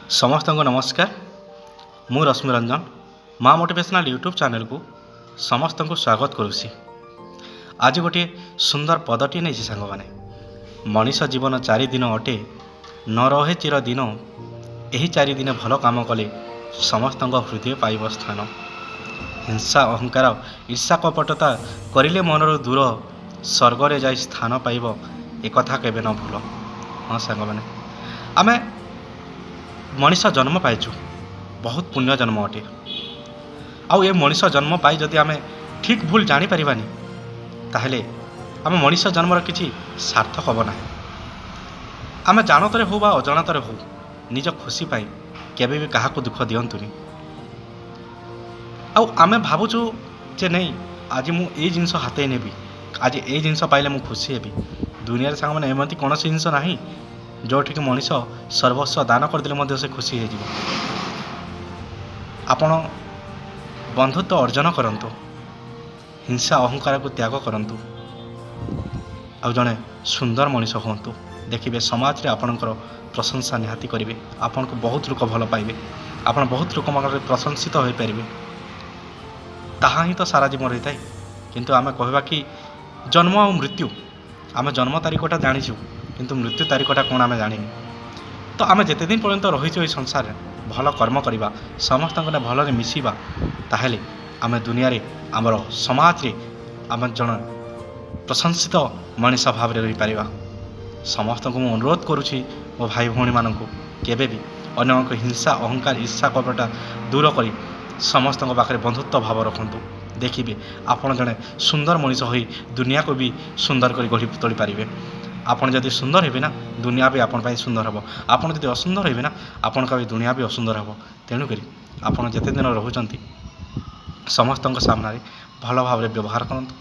समस्त को नमस्कार। मु रश्मि रंजन माँ मोटिवेशनल यूट्यूब चैनल को समस्त को स्वागत करुँची। आज गोटे सुंदर पदटी नहीं सांग मैंने मनीष जीवन 4 दिन अटे न रहे चिर दिन यही 4 दिन भल काम कले समस्त हृदय पाइब स्थान। हिंसा अहंकार ईर्षा कपटता करिले मनर दूर स्वर्ग जाई स्थान पाइब एक केबे न भूल। हाँ सांग मैंने आमे मनीष जन्म पाइचु बहुत पुण्य जन्म अटे। आउ ये मनीष जन्म पाई जदि आमे ठीक भूल जानी परिबानी ताहले आमे मनीष जन्मर किछि सार्थक हब ना। आमे जानतरे हो बा अजाणतरे हो निज खुशी पाई केबे भी काहाको दुख दियंतुनी। आउ आमे भाबुचु जे नहीं आज मु ए जिंस हाते नेबी आज ए जिंस पाइले मु खुशी हेबी। दुनिया रे सांग माने एमंती कोनोसी जिंस नाही जोठिक मनीष सर्वस्व दान करदे से खुशी हो। आपण बंधुत्व अर्जन करंतु, हिंसा अहंकार को त्याग करंतु, आ जड़े सुंदर मनीष हूँ। देखिए समाज रे आपणकर प्रशंसा निहाती करेंगे, आपन को बहुत लोक भल पाइबे, आपन बहुत लोक मन प्रशंसित हो पारे। ताहा ही तो सारा जीवन रही है। किंतु आमे कहबा कि जन्म और मृत्यु आमे जन्म तारीखटा जानिछु किंतु मृत्यु तारीखटा कौन आमे जानिनी। तो आमे जेते दिन पर्यंत रहीछु ए संसार भल कर्म करवा समस्त भल मिसिबा ताहले आमे दुनिया रे आमर समाज रे आमे जन प्रशंसित मनीष भाव रे रही पारिबा। समस्त को अनुरोध करुछि मो भाई भौणी माननकु केबे भी अन्य हिंसा अहंकार ईर्षा कपटा दूर करी समस्त पाखे बंधुत्व भाव रखंतु। देखिए आपन जड़े सुंदर मनीष हो दुनिया को भी सुंदर कर गढ़ी तोली पारे। आपन जदि सुंदर हेबे ना दुनिया भी आपन पाई सुंदर हम। आपन जदि असुंदर हेबे ना आपन का भी दुनिया भी असुंदर हम। तेणुक आपन जेते दिन रोचंती समस्त सामने भल भाव व्यवहार करंतु,